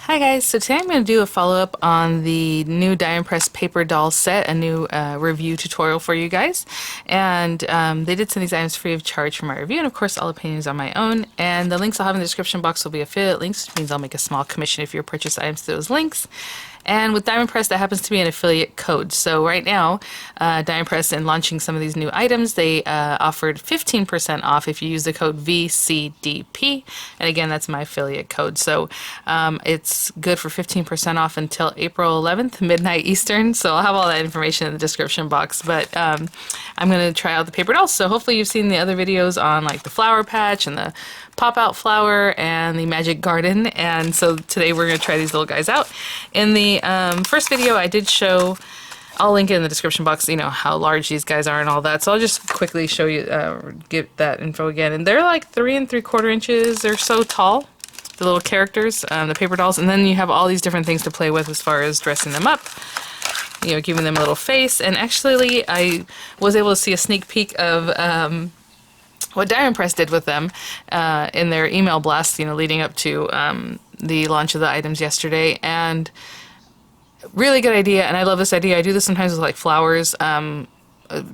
Hi guys, so today I'm going to do a follow-up on the new die and press paper doll set, a new review tutorial for you guys. And they did send these items free of charge for my review, and of course all opinions are my own. And the links I'll have in the description box will be affiliate links, which means I'll make a small commission if you purchase items through those links. And with Diamond Press, that happens to be an affiliate code. So right now, Diamond Press, in launching some of these new items, they offered 15% off if you use the code VCDP. And again, that's my affiliate code. So it's good for 15% off until April 11th, midnight Eastern. So I'll have all that information in the description box. But I'm going to try out the paper dolls. So hopefully you've seen the other videos on like the flower patch and the pop-out flower and the magic garden, and so today we're going to try these little guys out. In the first video I did show, I'll link it in the description box, you know, how large these guys are and all that, so I'll just quickly show you, get that info again. And they're like 3 3/4 inches or so tall, the little characters, the paper dolls, and then you have all these different things to play with as far as dressing them up, you know, giving them a little face. And actually I was able to see a sneak peek of what Diamond Press did with them in their email blast, you know, leading up to the launch of the items yesterday. And really good idea, and I love this idea. I do this sometimes with like flowers. A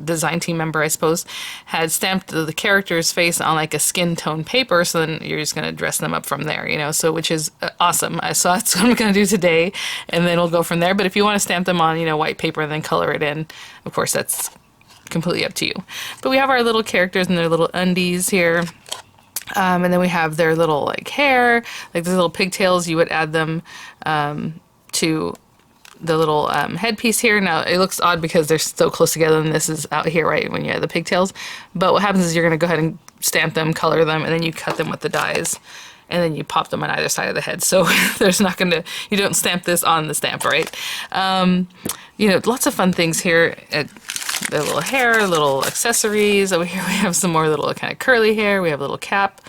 design team member, I suppose, had stamped the character's face on like a skin tone paper, so then you're just going to dress them up from there, you know, so which is awesome. So that's what I'm going to do today, and then we'll go from there. But if you want to stamp them on, you know, white paper and then color it in, of course, that's completely up to you. But we have our little characters and their little undies here, and then we have their little like hair, like these little pigtails. You would add them to the little headpiece here. Now it looks odd because they're so close together and this is out here, right, when you have the pigtails. But what happens is you're going to go ahead and stamp them, color them, and then you cut them with the dies, and then you pop them on either side of the head. So there's not going to, you don't stamp this on the stamp, right? You know, lots of fun things here. Their little hair, little accessories. Over here we have some more little kind of curly hair. We have a little cap,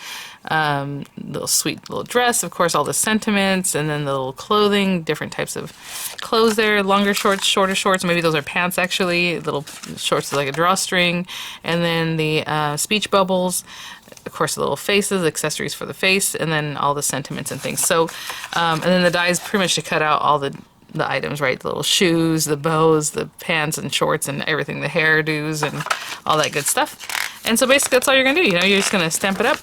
little sweet little dress, of course, all the sentiments, and then the little clothing, different types of clothes there, longer shorts, shorter shorts, maybe those are pants actually, little shorts with like a drawstring, and then the speech bubbles, of course the little faces, accessories for the face, and then all the sentiments and things. So, and then the dies pretty much to cut out all the items, right? The little shoes, the bows, the pants and shorts and everything, the hairdos and all that good stuff. And so basically that's all you're gonna do, you know, you're just gonna stamp it up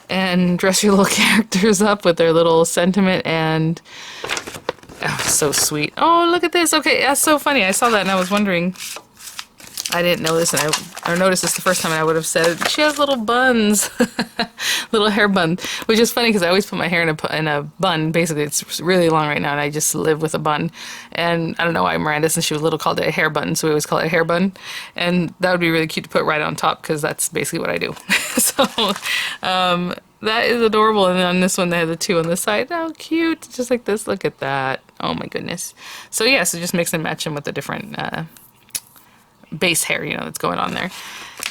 and dress your little characters up with their little sentiment. And oh, so sweet. Oh, look at this. Okay, that's so funny. I saw that and I was wondering, I didn't know this, and I noticed this the first time, and I would have said she has little buns, little hair bun, which is funny because I always put my hair in a bun. Basically, it's really long right now, and I just live with a bun. And I don't know why Miranda, since she was little, called it a hair bun, so we always call it a hair bun. And that would be really cute to put right on top because that's basically what I do. So that is adorable. And then on this one, they have the two on this side. How cute! Just like this. Look at that. Oh my goodness. So yeah, so just mix and match them with the different base hair, you know, that's going on there.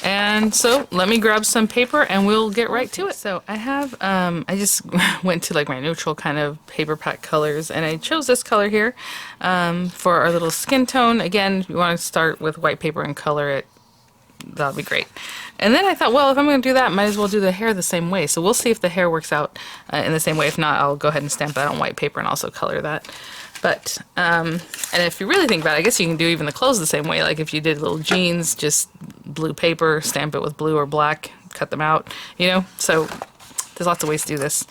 And so let me grab some paper and we'll get right to it. So I have, I just went to like my neutral kind of paper pack colors, and I chose this color here for our little skin tone. Again, if you want to start with white paper and color it, that'll be great. And then I thought, well, if I'm going to do that, might as well do the hair the same way. So we'll see if the hair works out in the same way. If not, I'll go ahead and stamp that on white paper and also color that. But, and if you really think about it, I guess you can do even the clothes the same way. Like if you did little jeans, just blue paper, stamp it with blue or black, cut them out, you know? So there's lots of ways to do this,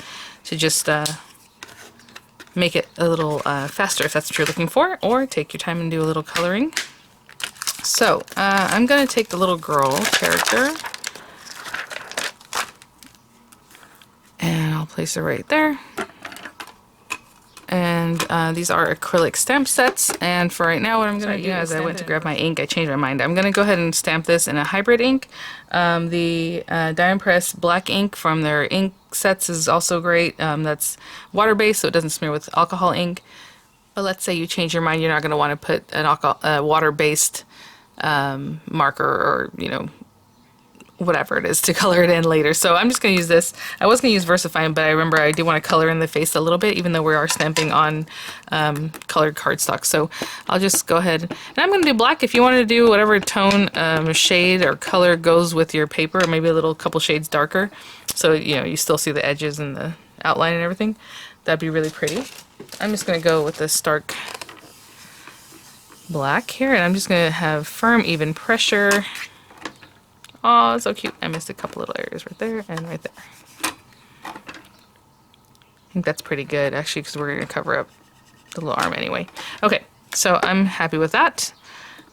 to just make it a little faster if that's what you're looking for, or take your time and do a little coloring. So I'm going to take the little girl character, and I'll place her right there. And these are acrylic stamp sets, and for right now what I'm going to do, as I went to grab my ink, I changed my mind. I'm going to go ahead and stamp this in a hybrid ink. The Diamond Press black ink from their ink sets is also great. That's water-based, so it doesn't smear with alcohol ink. But let's say you change your mind, you're not going to want to put an water-based marker, or, you know, whatever it is, to color it in later. So I'm just going to use this. I was going to use VersaFine, but I remember I do want to color in the face a little bit, even though we are stamping on colored cardstock. So I'll just go ahead, and I'm going to do black. If you want to do whatever tone, shade, or color goes with your paper, maybe a couple shades darker, so you know you still see the edges and the outline and everything, That'd be really pretty. I'm just going to go with this dark black here, and I'm just going to have firm, even pressure. Oh, so cute. I missed a couple little areas right there and right there. I think that's pretty good, actually, because we're going to cover up the little arm anyway. Okay, so I'm happy with that.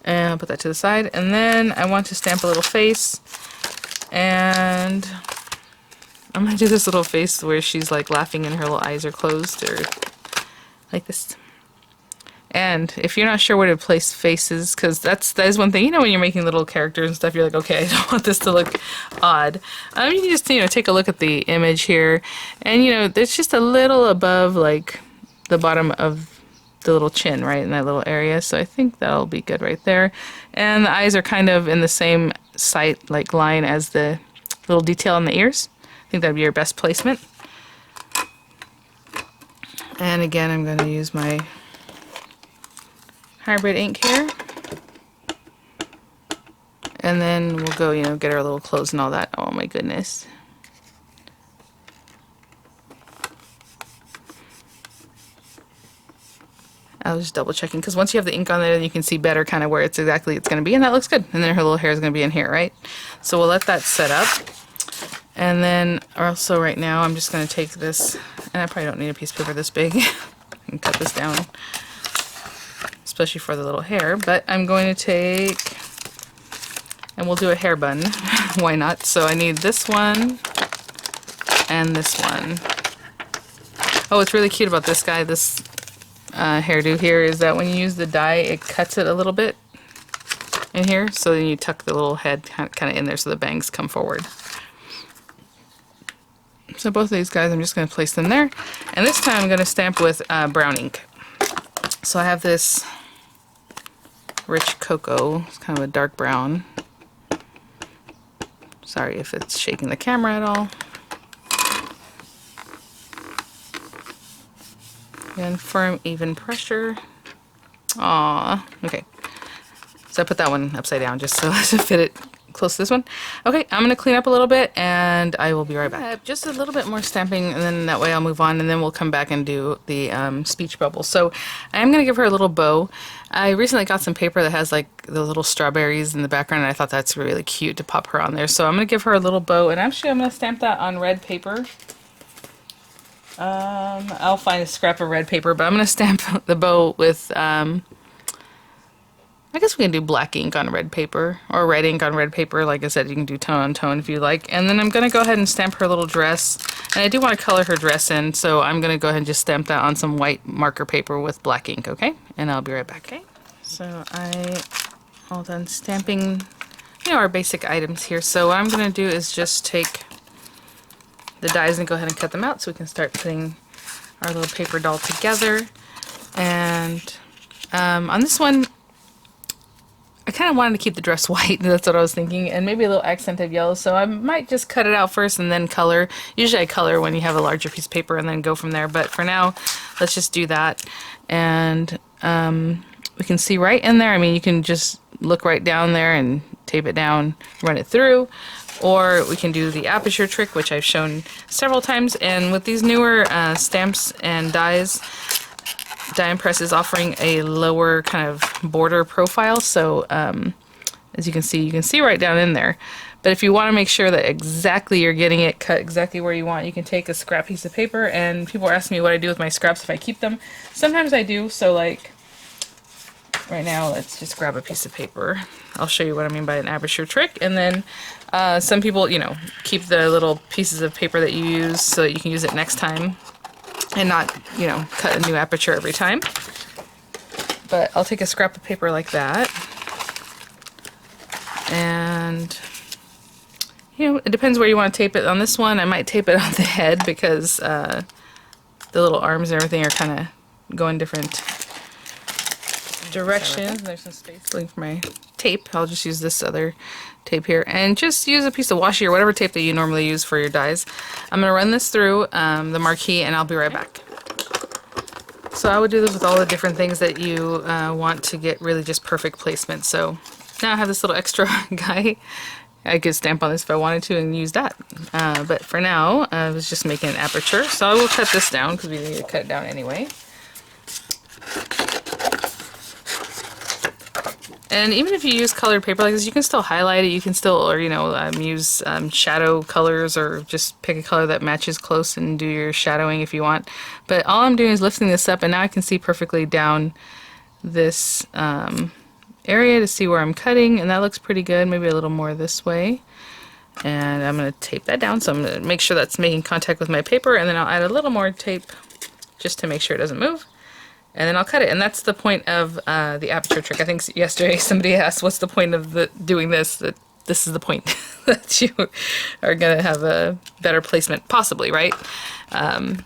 And I'll put that to the side. And then I want to stamp a little face. And I'm going to do this little face where she's like laughing and her little eyes are closed, or like this. And if you're not sure where to place faces, because that is one thing, you know, when you're making little characters and stuff, you're like, okay, I don't want this to look odd. You can just, you know, take a look at the image here, and, you know, there's just a little above, like, the bottom of the little chin, right, in that little area, so I think that'll be good right there. And the eyes are kind of in the same sight, like, line as the little detail on the ears. I think that'd be your best placement. And again, I'm going to use my hybrid ink here, and then we'll go, you know, get our little clothes and all that. Oh my goodness. I was just double checking, because once you have the ink on there, then you can see better kind of where it's going to be, and that looks good. And then her little hair is going to be in here, right? So we'll let that set up. And then also right now I'm just going to take this, and I probably don't need a piece of paper this big. I can cut this down, especially for the little hair, but I'm going to take, and we'll do a hair bun. Why not? So I need this one and this one. Oh, what's really cute about this guy, this hairdo here, is that when you use the die, it cuts it a little bit in here, so then you tuck the little head kind of in there so the bangs come forward. So both of these guys, I'm just going to place them there, and this time I'm going to stamp with brown ink. So I have this rich cocoa. It's kind of a dark brown. Sorry if it's shaking the camera at all. And firm, even pressure. Aww. Okay. So I put that one upside down just so as to fit it close to this one. Okay, I'm going to clean up a little bit and I will be right back. Just a little bit more stamping, and then that way I'll move on, and then we'll come back and do the speech bubble. So I'm going to give her a little bow. I recently got some paper that has like the little strawberries in the background, and I thought that's really cute to pop her on there. So I'm going to give her a little bow, and actually I'm going to stamp that on red paper. I'll find a scrap of red paper, but I'm going to stamp the bow with I guess we can do black ink on red paper, or red ink on red paper. Like I said, you can do tone on tone if you like. And then I'm going to go ahead and stamp her little dress. And I do want to color her dress in, so I'm going to go ahead and just stamp that on some white marker paper with black ink, okay? And I'll be right back, okay? So all done stamping, you know, our basic items here. So what I'm going to do is just take the dies and go ahead and cut them out so we can start putting our little paper doll together. And on this one, I kind of wanted to keep the dress white, that's what I was thinking, and maybe a little accented yellow, so I might just cut it out first and then color. Usually I color when you have a larger piece of paper and then go from there, but for now, let's just do that. And we can see right in there, I mean, you can just look right down there and tape it down, run it through, or we can do the aperture trick, which I've shown several times. And with these newer stamps and dies, Die Impress is offering a lower kind of border profile, so as you can see right down in there. But if you want to make sure that exactly you're getting it cut exactly where you want, you can take a scrap piece of paper, and people are asking me what I do with my scraps, if I keep them. Sometimes I do, so like right now, let's just grab a piece of paper. I'll show you what I mean by an aperture trick. And then some people, you know, keep the little pieces of paper that you use so that you can use it next time and not, you know, cut a new aperture every time. But I'll take a scrap of paper like that. And, you know, it depends where you want to tape it. On this one, I might tape it on the head because the little arms and everything are kind of going different directions. There's some space for my tape. I'll just use this other tape here, and just use a piece of washi or whatever tape that you normally use for your dies. I'm going to run this through the marquee, and I'll be right back. So I would do this with all the different things that you want to get really just perfect placement. So now I have this little extra guy, I could stamp on this if I wanted to and use that. But for now, I was just making an aperture. So I will cut this down because we need to cut it down anyway. And even if you use colored paper like this, you can still highlight it. You can still, or you know, use shadow colors, or just pick a color that matches close and do your shadowing if you want. But all I'm doing is lifting this up, and now I can see perfectly down this area to see where I'm cutting, and that looks pretty good. Maybe a little more this way. And I'm going to tape that down, so I'm going to make sure that's making contact with my paper, and then I'll add a little more tape just to make sure it doesn't move. And then I'll cut it, and that's the point of the aperture trick. I think yesterday somebody asked, what's the point of doing this? That this is the point, that you are going to have a better placement, possibly, right? So I'm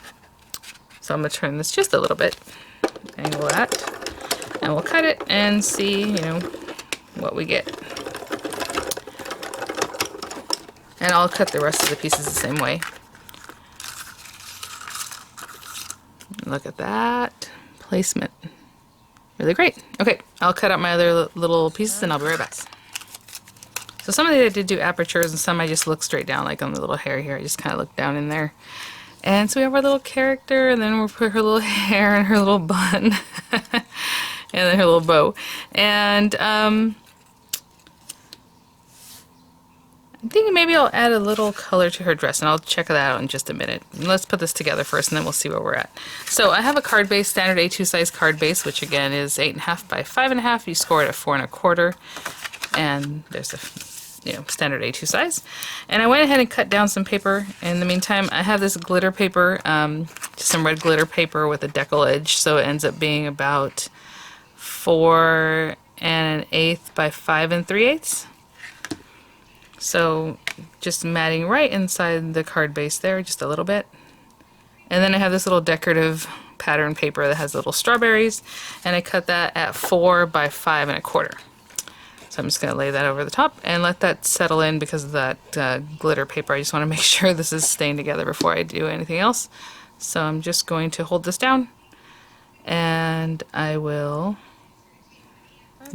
going to turn this just a little bit, angle that, and we'll cut it and see, you know, what we get. And I'll cut the rest of the pieces the same way. Look at that. Placement. Really great. Okay, I'll cut out my other little pieces and I'll be right back. So some of these I did do apertures, and some I just look straight down, like on the little hair here. I just kind of look down in there. And so we have our little character, and then we'll put her little hair and her little bun. And then her little bow. And I'm thinking maybe I'll add a little color to her dress, and I'll check that out in just a minute. Let's put this together first, and then we'll see where we're at. So I have a card base, standard A2 size card base, which again is 8.5 by 5.5. You score it at 4.25, and there's a standard A2 size. And I went ahead and cut down some paper. In the meantime, I have this glitter paper, just some red glitter paper with a decal edge, so it ends up being about 4 1/8 by 5 3/8. So just matting right inside the card base there, just a little bit. And then I have this little decorative pattern paper that has little strawberries, and I cut that at 4 by 5 1/4. So I'm just going to lay that over the top and let that settle in because of that glitter paper. I just want to make sure this is staying together before I do anything else. So I'm just going to hold this down, and I will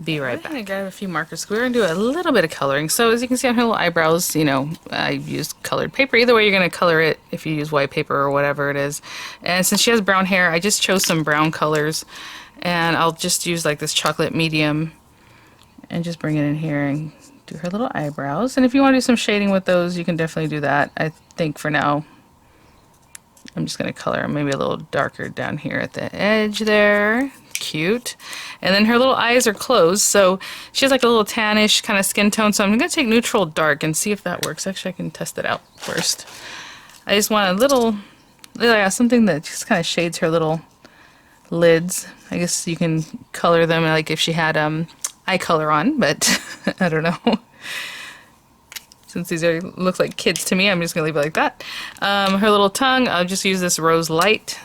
be right back. I'm going to grab a few markers. We're going to do a little bit of coloring. So as you can see on her little eyebrows, you know, I used colored paper. Either way, you're going to color it if you use white paper or whatever it is. And since she has brown hair, I just chose some brown colors. And I'll just use like this chocolate medium and just bring it in here and do her little eyebrows. And if you want to do some shading with those, you can definitely do that. I think for now, I'm just going to color maybe a little darker down here at the edge there. Cute. And then her little eyes are closed, so she has like a little tannish kind of skin tone, so I'm going to take neutral dark and see if that works. Actually, I can test it out first. I just want a little, something that just kind of shades her little lids. I guess you can color them like if she had eye color on, but I don't know. Since these look like kids to me, I'm just going to leave it like that. Her little tongue, I'll just use this rose light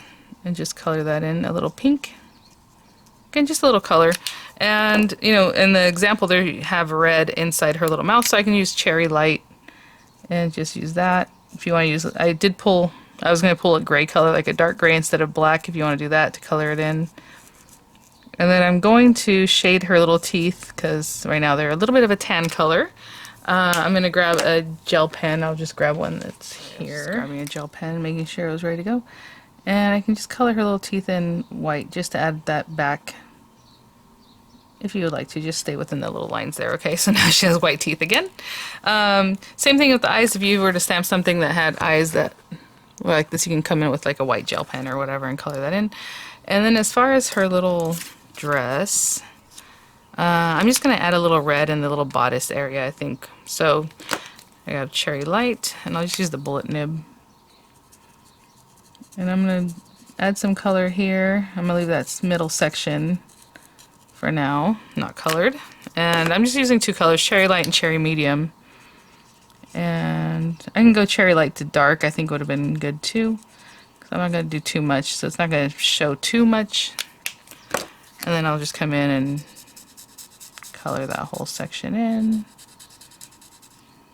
and just color that in a little pink. Again, just a little color. And, you know, in the example there you have red inside her little mouth, so I can use cherry light and just use that. If you want to use, I was going to pull a gray color, like a dark gray instead of black, if you want to do that to color it in. And then I'm going to shade her little teeth, because right now they're a little bit of a tan color. I'm going to grab a gel pen. I'll just grab one that's here. Just grabbing a gel pen, making sure it was ready to go. And I can just color her little teeth in white just to add that back. If you would like to, just stay within the little lines there. Okay, so now she has white teeth again. Same thing with the eyes. If you were to stamp something that had eyes that were like this, you can come in with like a white gel pen or whatever and color that in. And then as far as her little dress, I'm just going to add a little red in the little bodice area, I think. So I got cherry light, and I'll just use the bullet nib. And I'm going to add some color here. I'm going to leave that middle section for now, not colored. And I'm just using two colors, cherry light and cherry medium. And I can go cherry light to dark, I think would have been good too. Because I'm not going to do too much, so it's not going to show too much. And then I'll just come in and color that whole section in.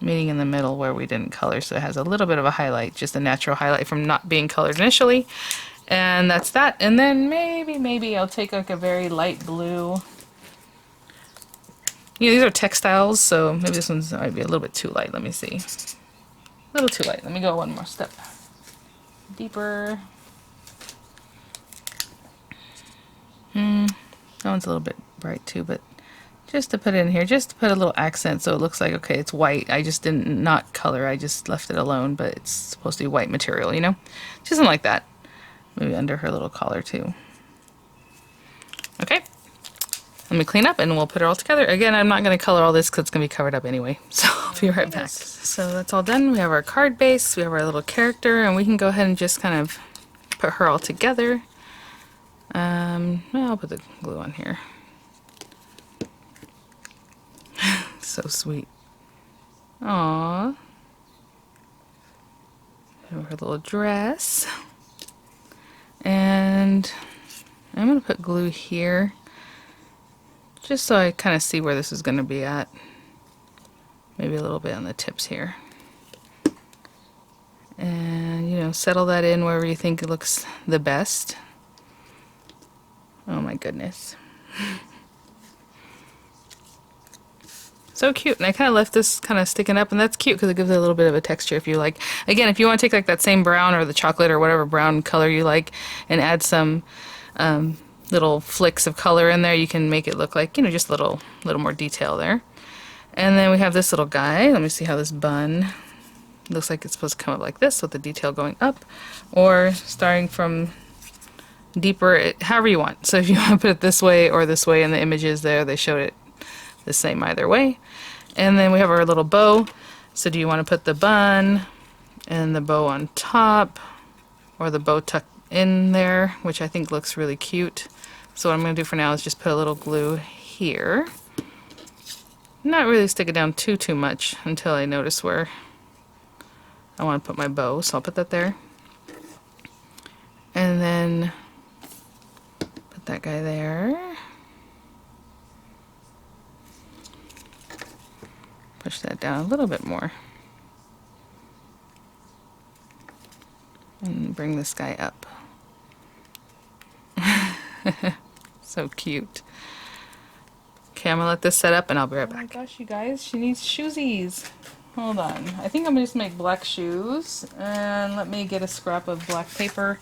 Meeting in the middle where we didn't color, so it has a little bit of a highlight, just a natural highlight from not being colored initially. And that's that. And then maybe I'll take like a very light blue You know, these are textiles, so maybe this one's might be a little bit too light. Let me see. A little too light. Let me go one more step deeper. That one's a little bit bright too, but just to put it in here, just to put a little accent so it looks like, okay, it's white. I just didn't not color, I just left it alone, but it's supposed to be white material, you know? Just something like that. Maybe under her little collar too. Okay. Let me clean up and we'll put it all together. Again, I'm not going to color all this because it's going to be covered up anyway. So I'll be right back. So that's all done. We have our card base, we have our little character, and we can go ahead and just kind of put her all together. Well, I'll put the glue on here. So sweet. Aww. Her little dress. And I'm going to put glue here. Just so I kind of see where this is going to be at. Maybe a little bit on the tips here. And, you know, settle that in wherever you think it looks the best. Oh my goodness. So cute. And I kind of left this kind of sticking up, and that's cute because it gives it a little bit of a texture if you like. Again, if you want to take like that same brown or the chocolate or whatever brown color you like and add some little flicks of color in there, you can make it look like, you know, just a little more detail there. And then we have this little guy. Let me see how this bun looks like. It's supposed to come up like this with the detail going up, or starting from deeper, however you want. So if you want to put it this way or this way, in the images there they showed it the same either way. And then we have our little bow. So do you want to put the bun and the bow on top, or the bow tucked in there, which I think looks really cute. So what I'm going to do for now is just put a little glue here. Not really stick it down too much until I notice where I want to put my bow. So I'll put that there. And then put that guy there. Push that down a little bit more. And bring this guy up. So cute. Okay, I'm gonna let this set up and I'll be right back. Oh my gosh, you guys, she needs shoesies. Hold on. I think I'm gonna just make black shoes. And let me get a scrap of black paper.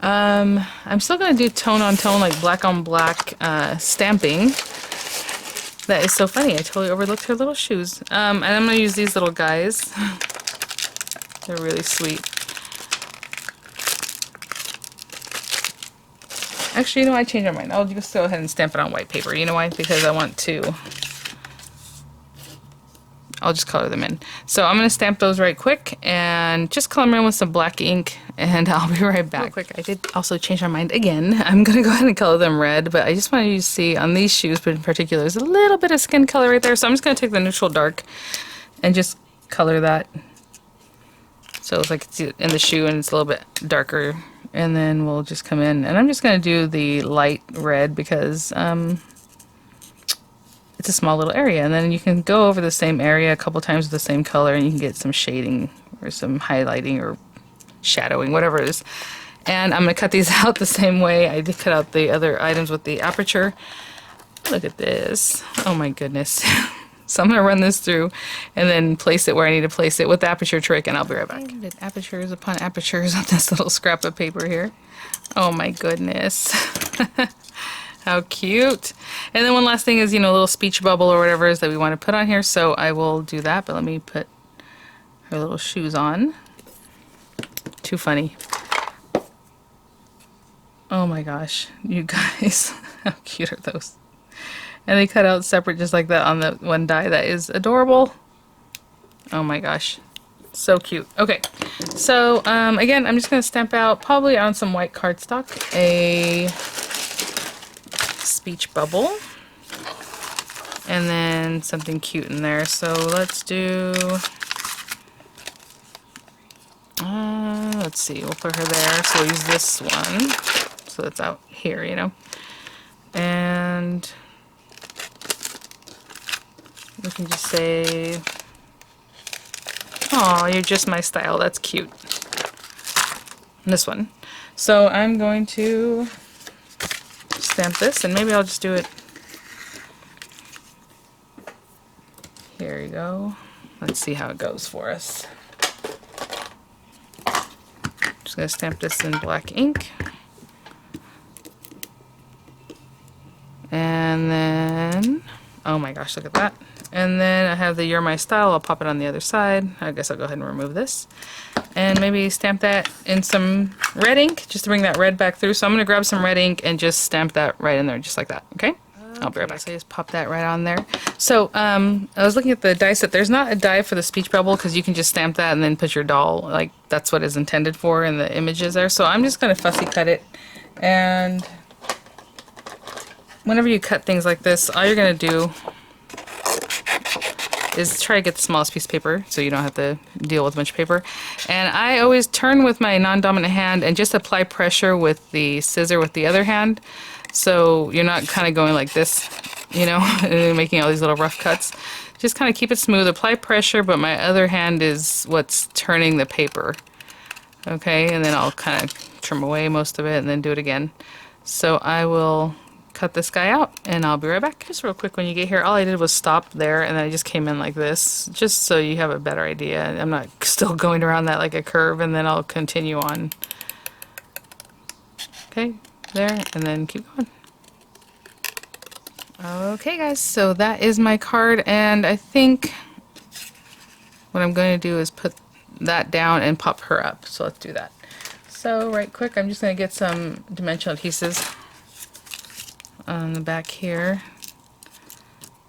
I'm still gonna do tone on tone, like black on black stamping. That is so funny. I totally overlooked her little shoes. And I'm gonna use these little guys. They're really sweet. Actually, you know, I changed my mind. I'll just go ahead and stamp it on white paper. You know why? Because I want to... I'll just color them in. So I'm going to stamp those right quick and just color them in with some black ink, and I'll be right back. Real quick, I did also change my mind again. I'm going to go ahead and color them red, but I just want you to see on these shoes, but in particular, there's a little bit of skin color right there. So I'm just going to take the neutral dark and just color that. So it's like it's in the shoe and it's a little bit darker. And then we'll just come in, and I'm just going to do the light red because it's a small little area. And then you can go over the same area a couple times with the same color, and you can get some shading or some highlighting or shadowing, whatever it is. And I'm going to cut these out the same way I did cut out the other items with the aperture. Look at this. Oh my goodness. So I'm going to run this through and then place it where I need to place it with the aperture trick, and I'll be right back. I did apertures upon apertures on this little scrap of paper here. Oh my goodness. How cute. And then one last thing is, you know, a little speech bubble or whatever it is that we want to put on here. So I will do that, but let me put her little shoes on. Too funny. Oh my gosh, you guys. How cute are those? And they cut out separate just like that on the one die. That is adorable. Oh my gosh. So cute. Okay. So, again, I'm just going to stamp out, probably on some white cardstock, a speech bubble. And then something cute in there. So let's do... let's see. We'll put her there. So we'll use this one. So that's out here, you know. And... we can just say, "Aw, you're just my style." That's cute. And this one. So I'm going to stamp this, and maybe I'll just do it you go. Let's see how it goes for us. Just gonna stamp this in black ink. And then, oh my gosh, look at that. And then I have the You're My Style. I'll pop it on the other side. I guess I'll go ahead and remove this. And maybe stamp that in some red ink, just to bring that red back through. So I'm going to grab some red ink and just stamp that right in there, just like that, okay? I'll be right back. So I just pop that right on there. So I was looking at the die set. There's not a die for the speech bubble because you can just stamp that and then put your doll, like that's what it's intended for in the images there. So I'm just going to fussy cut it. And whenever you cut things like this, all you're going to do is try to get the smallest piece of paper so you don't have to deal with a bunch of paper. And I always turn with my non-dominant hand and just apply pressure with the scissor with the other hand. So you're not kind of going like this, you know, and making all these little rough cuts. Just kind of keep it smooth, apply pressure, but my other hand is what's turning the paper. Okay, and then I'll kind of trim away most of it and then do it again. So I will cut this guy out and I'll be right back. Just real quick, when you get here, all I did was stop there and then I just came in like this, just so you have a better idea. I'm not still going around that like a curve, and then I'll continue on. Okay, there, and then keep going. Okay guys, so that is my card, and I think what I'm going to do is put that down and pop her up. So let's do that. So right quick, I'm just going to get some dimensional adhesives on the back here.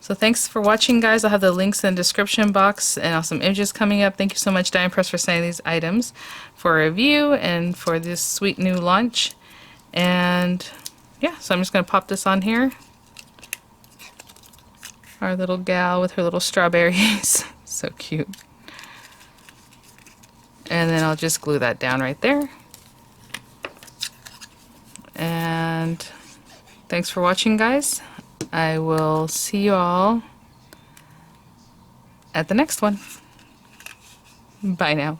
So thanks for watching, guys. I'll have the links in the description box and also some images coming up. Thank you so much, DiamPress, for sending these items for a review and for this sweet new launch. And yeah, so I'm just going to pop this on here. Our little gal with her little strawberries. So cute. And then I'll just glue that down right there. And thanks for watching, guys. I will see you all at the next one. Bye now.